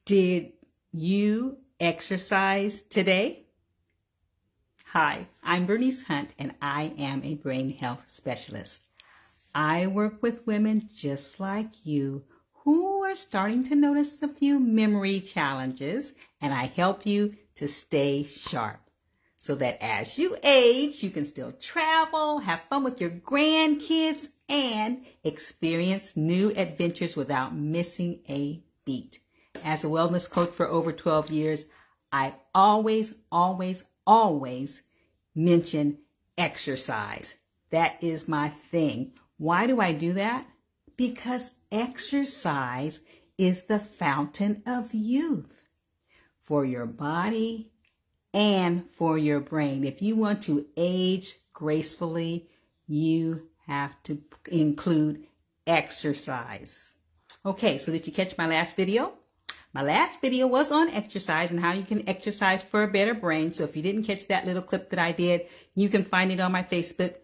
Did you exercise today? Hi, I'm Bernice Hunt and I am a brain health specialist. I work with women just like you who are starting to notice a few memory challenges, and I help you to stay sharp so that as you age, you can still travel, have fun with your grandkids, and experience new adventures without missing a beat. As a wellness coach for over 12 years, I always mention exercise. That is my thing. Why do I do that? Because exercise is the fountain of youth for your body and for your brain. If you want to age gracefully, you have to include exercise. Okay, so did you catch my last video? My last video was on exercise and how you can exercise for a better brain. So if you didn't catch that little clip that I did, you can find it on my Facebook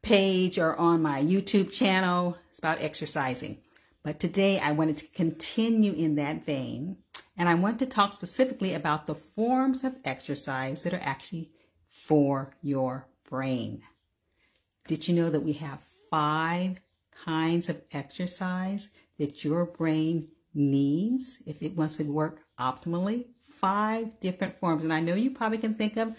page or on my YouTube channel. It's about exercising. But today I wanted to continue in that vein, and I want to talk specifically about the forms of exercise that are actually for your brain. Did you know that we have 5 kinds of exercise that your brain needs if it wants to work optimally? 5 different forms. And I know you probably can think of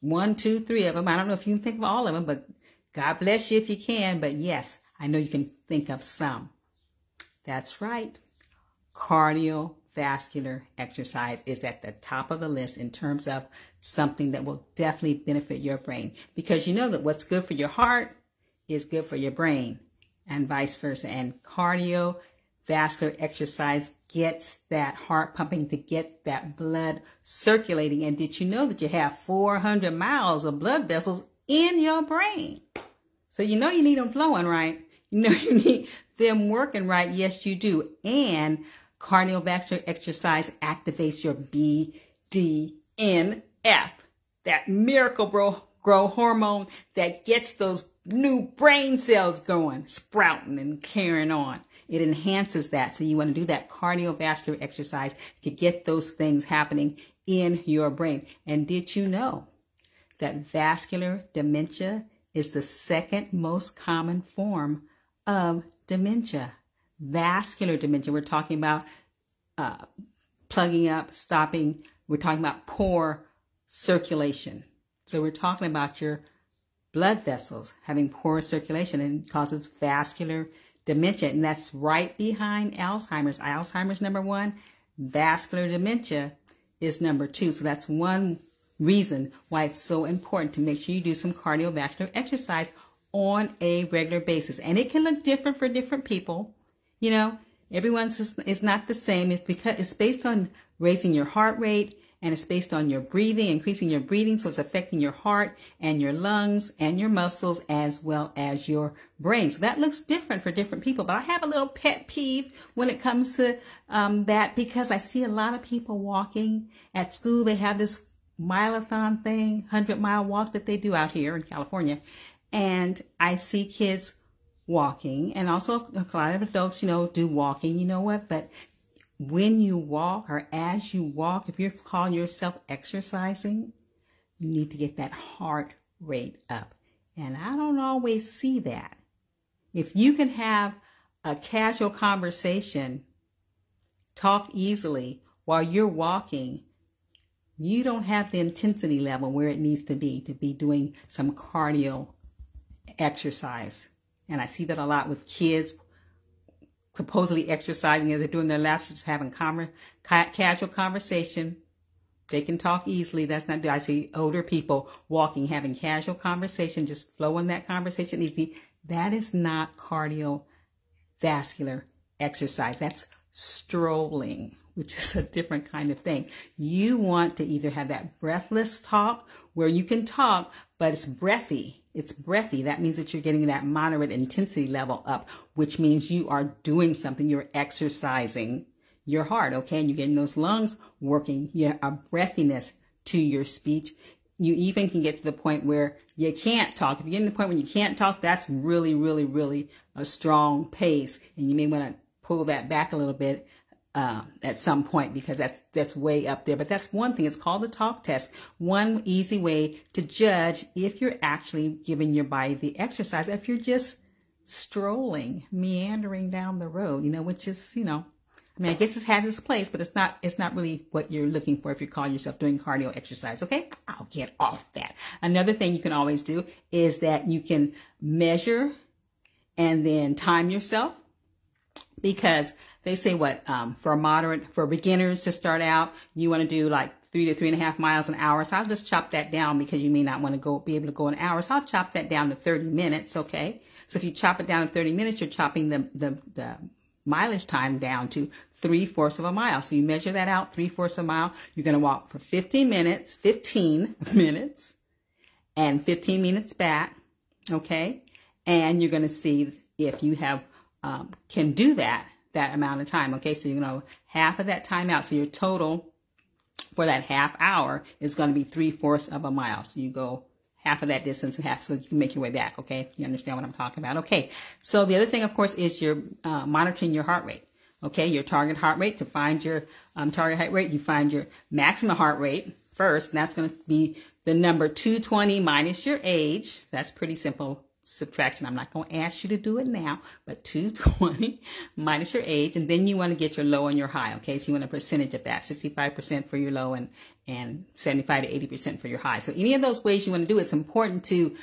1, 2, 3 of them. I don't know if you can think of all of them, but God bless you if you can. But yes, I know you can think of some. That's right. Cardiovascular exercise is at the top of the list in terms of something that will definitely benefit your brain. Because you know that what's good for your heart is good for your brain and vice versa. And cardiovascular exercise gets that heart pumping to get that blood circulating. And did you know that you have 400 miles of blood vessels in your brain? So you know you need them flowing right. You know you need them working right. Yes, you do. And cardiovascular exercise activates your BDNF, that miracle grow hormone that gets those new brain cells going, sprouting and carrying on. It enhances that. So you want to do that cardiovascular exercise to get those things happening in your brain. And did you know that vascular dementia is the second most common form of dementia? Vascular dementia. We're talking about plugging up, stopping. We're talking about poor circulation. So we're talking about your blood vessels having poor circulation, and it causes vascular dementia. And that's right behind Alzheimer's. Alzheimer's #1, vascular dementia is #2. So that's one reason why it's so important to make sure you do some cardiovascular exercise on a regular basis. And it can look different for different people. You know, everyone's is not the same. It's because it's based on raising your heart rate, and it's based on your breathing, increasing your breathing. So it's affecting your heart and your lungs and your muscles as well as your brain. So that looks different for different people. But I have a little pet peeve when it comes to that, because I see a lot of people walking at school. They have this mileathon thing, 100-mile walk that they do out here in California. And I see kids walking, and also a lot of adults, you know, do walking, you know what? But when you walk, or as you walk, if you're calling yourself exercising, you need to get that heart rate up. And I don't always see that. If you can have a casual conversation, talk easily while you're walking, you don't have the intensity level where it needs to be doing some cardio exercise. And I see that a lot with kids supposedly exercising as they're doing their laps, just having casual conversation. They can talk easily. That's not, I see older people walking, having casual conversation, just flowing that conversation easily. That is not cardiovascular exercise. That's strolling, which is a different kind of thing. You want to either have that breathless talk where you can talk, but it's breathy. It's breathy. That means that you're getting that moderate intensity level up, which means you are doing something. You're exercising your heart, okay? And you're getting those lungs working. You have a breathiness to your speech. You even can get to the point where you can't talk. If you get to the point where you can't talk, that's really a strong pace. And you may want to pull that back a little bit at some point, because that's way up there. But that's one thing. It's called the talk test. One easy way to judge if you're actually giving your body the exercise, if you're just strolling, meandering down the road, which is, I mean, I guess it's had its place, but it's not really what you're looking for if you call yourself doing cardio exercise. Okay, I'll get off that. Another thing you can always do is that you can measure and then time yourself, because they say for beginners to start out, you want to do like 3 to 3.5 miles an hour. So I'll just chop that down, because you may not want to be able to go an hour. So I'll chop that down to 30 minutes. Okay. So if you chop it down to 30 minutes, you're chopping the mileage time down to 3/4 of a mile. So you measure that out, 3/4 of a mile. You're going to walk for 15 minutes, and 15 minutes back. Okay. And you're going to see if you have, can do that amount of time. Okay. So you're going to half of that time out. So your total for that half hour is going to be 3/4 of a mile. So you go half of that distance and half, so you can make your way back. Okay. You understand what I'm talking about? Okay. So the other thing, of course, is you're monitoring your heart rate. Okay. Your target heart rate. To find your target heart rate, you find your maximum heart rate first. And that's going to be the number 220 minus your age. That's pretty simple subtraction. I'm not going to ask you to do it now, but 220 minus your age. And then you want to get your low and your high. Okay. So you want a percentage of that, 65% for your low and 75 to 80% for your high. So any of those ways you want to do it, it's important to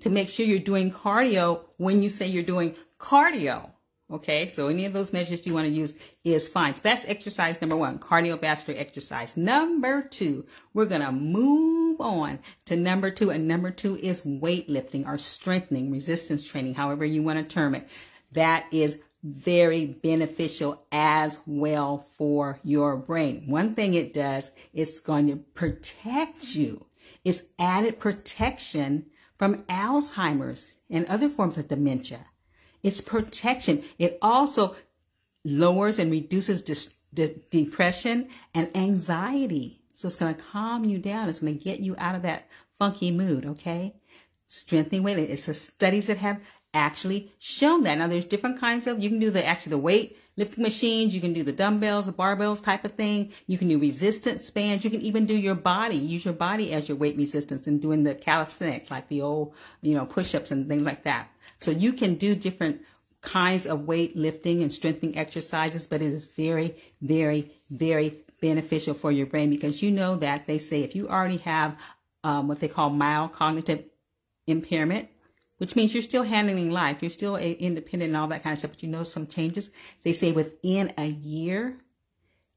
make sure you're doing cardio when you say you're doing cardio. Okay. So any of those measures you want to use is fine. So that's exercise number 1, cardiovascular exercise. Number 2, we're going to move on to number 2. And number 2 is weightlifting or strengthening, resistance training, however you want to term it. That is very beneficial as well for your brain. One thing it does, it's going to protect you. It's added protection from Alzheimer's and other forms of dementia. It's protection. It also lowers and reduces depression and anxiety. So it's going to calm you down. It's going to get you out of that funky mood, okay? Strengthening weight. It's the studies that have actually shown that. Now, there's different kinds of, you can do the weight lifting machines. You can do the dumbbells, the barbells type of thing. You can do resistance bands. You can even do your body, use your body as your weight resistance and doing the calisthenics, like the old, push-ups and things like that. So you can do different kinds of weight lifting and strengthening exercises, but it is very, very, very beneficial for your brain, because you know that they say if you already have what they call mild cognitive impairment, which means you're still handling life, you're still independent and all that kind of stuff, but you know some changes. They say within a year,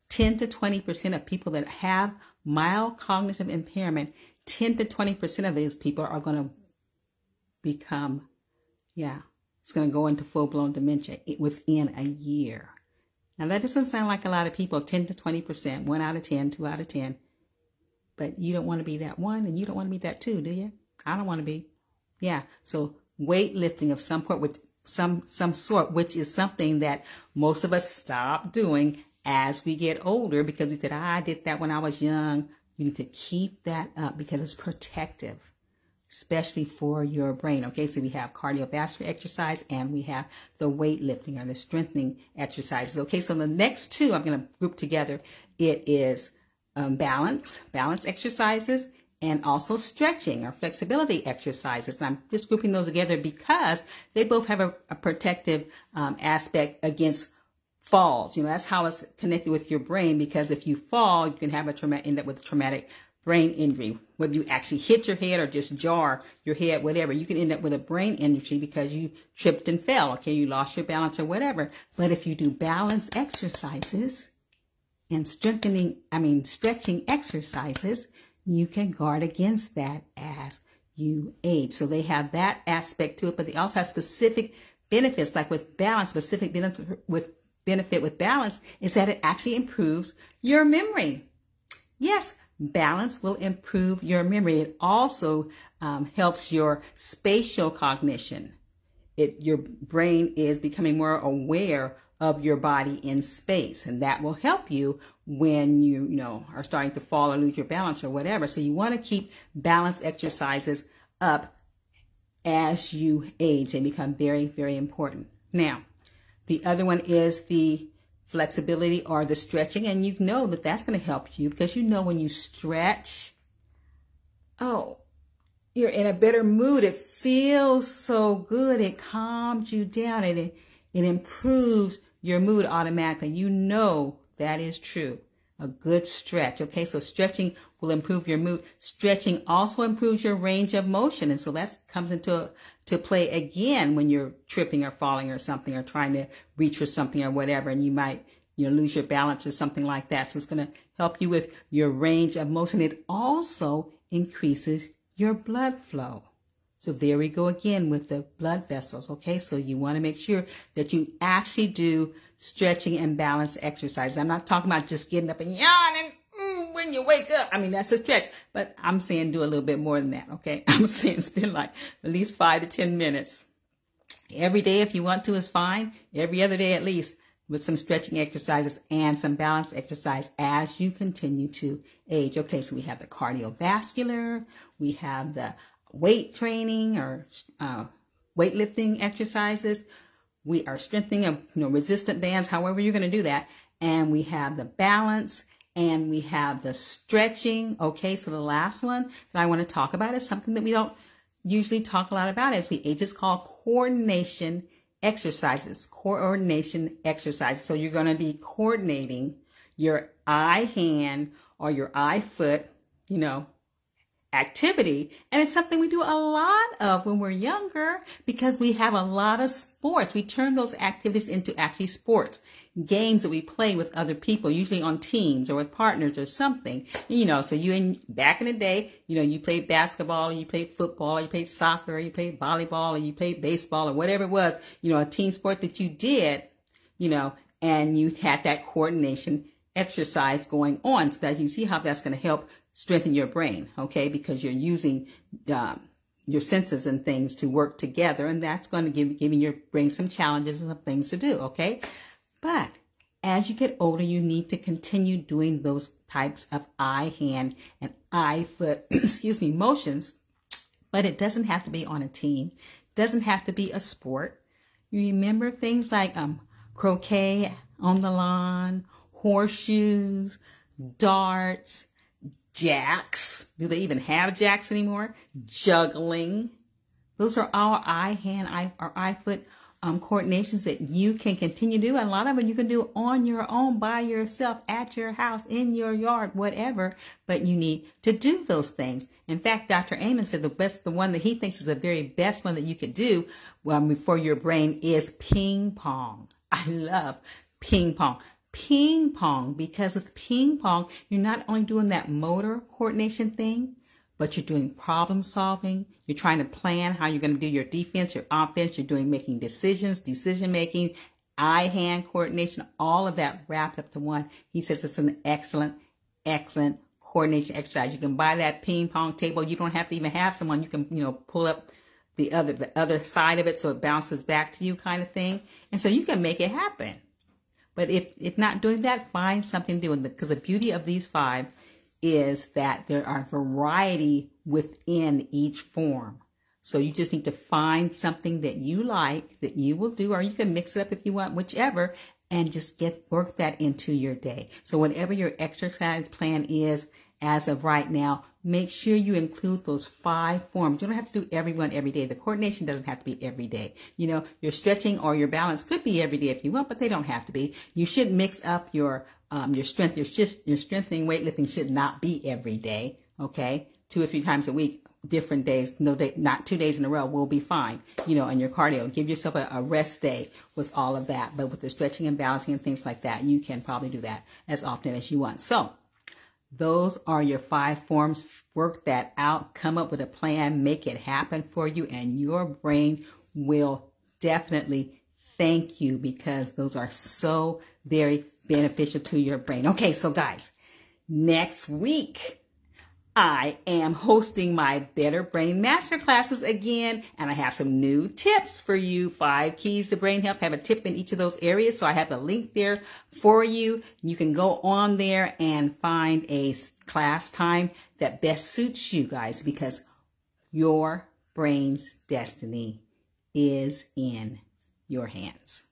10 to 20% of people that have mild cognitive impairment, 10 to 20% of those people are going to become, it's going to go into full-blown dementia within a year. Now, that doesn't sound like a lot of people, 10 to 20%, 1 out of 10, 2 out of 10. But you don't want to be that one, and you don't want to be that two, do you? I don't want to be. Yeah. So weightlifting of some sort, which is something that most of us stop doing as we get older, because we said, I did that when I was young. You need to keep that up because it's protective, especially for your brain. Okay, so we have cardiovascular exercise and we have the weightlifting or the strengthening exercises. Okay, so the next two I'm going to group together. It is balance exercises, and also stretching or flexibility exercises. And I'm just grouping those together because they both have a protective aspect against falls. That's how it's connected with your brain, because if you fall, you can have end up with a traumatic brain injury. Whether you actually hit your head or just jar your head, whatever, you can end up with a brain injury because you tripped and fell. Okay, you lost your balance or whatever. But if you do balance exercises and stretching exercises, you can guard against that as you age. So they have that aspect to it, but they also have specific benefits. Like with balance, specific benefit with balance is that it actually improves your memory. Yes, balance will improve your memory. It also helps your spatial cognition. Your brain is becoming more aware of your body in space, and that will help you when you are starting to fall or lose your balance or whatever. So you want to keep balance exercises up as you age. They become very, very important. Now, the other one is the flexibility or the stretching, and you know that that's going to help you, because you know when you stretch, oh, you're in a better mood. It feels so good. It calms you down, and it improves your mood automatically. You know that is true. A good stretch. Okay, so stretching will improve your mood. Stretching also improves your range of motion, and so that comes into play again when you're tripping or falling or something, or trying to reach for something or whatever, and you might lose your balance or something like that. So it's going to help you with your range of motion. It also increases your blood flow. So there we go again with the blood vessels. Okay, so you want to make sure that you actually do stretching and balance exercises. I'm not talking about just getting up and yawning when you wake up. I mean, that's a stretch, but I'm saying do a little bit more than that. Okay, I'm saying spend like at least 5 to 10 minutes every day. If you want to, is fine. Every other day at least, with some stretching exercises and some balance exercise as you continue to age. Okay, so we have the cardiovascular, we have the weight training or weightlifting exercises. We are strengthening resistant bands, however you're going to do that. And we have the balance, and we have the stretching. Okay, so the last one that I want to talk about is something that we don't usually talk a lot about as we age. It's called coordination exercises. Coordination exercises. So you're going to be coordinating your eye hand or your eye foot, activity. And it's something we do a lot of when we're younger, because we have a lot of sports. We turn those activities into actually sports, games that we play with other people, usually on teams or with partners or something. So back in the day, you played basketball, you played football, you played soccer, you played volleyball, or you played baseball, or whatever it was, a team sport that you did, and you had that coordination exercise going on, so that you see how that's going to help strengthen your brain, okay? Because you're using your senses and things to work together, and that's going to giving your brain some challenges and some things to do, okay? But as you get older, you need to continue doing those types of eye, hand, and eye, foot, motions. But it doesn't have to be on a team. It doesn't have to be a sport. You remember things like croquet on the lawn, horseshoes, darts, jacks. Do they even have jacks anymore? Juggling. Those are our eye, hand, or eye, foot coordinations that you can continue to do. And a lot of them you can do on your own, by yourself, at your house, in your yard, whatever. But you need to do those things. In fact, Dr. Amen said the one that he thinks is the very best one that you could do for your brain is ping pong. I love ping pong. Ping pong, because with ping pong, you're not only doing that motor coordination thing, but you're doing problem solving. You're trying to plan how you're going to do your defense, your offense. You're making decisions, decision making, eye hand coordination, all of that wrapped up to one. He says it's an excellent, excellent coordination exercise. You can buy that ping pong table. You don't have to even have someone. You can, pull up the other side of it so it bounces back to you, kind of thing. And so you can make it happen. But if not doing that, find something to do. Because the beauty of these 5 is that there are variety within each form. So you just need to find something that you like, that you will do, or you can mix it up if you want, whichever, and just work that into your day. So whatever your exercise plan is as of right now, make sure you include those 5 forms. You don't have to do every one every day. The coordination doesn't have to be every day. Your stretching or your balance could be every day if you want, but they don't have to be. You should mix up your strength. Your strengthening weightlifting should not be every day. Okay, 2 or 3 times a week, different days. No day, not 2 days in a row will be fine. And your cardio. Give yourself a rest day with all of that. But with the stretching and balancing and things like that, you can probably do that as often as you want. So those are your 5 forms. Work that out, come up with a plan, make it happen for you, and your brain will definitely thank you, because those are so very beneficial to your brain. Okay, so guys, next week, I am hosting my Better Brain Masterclasses again, and I have some new tips for you. 5 keys to brain health. I have a tip in each of those areas, so I have a link there for you. You can go on there and find a class time that best suits you guys, because your brain's destiny is in your hands.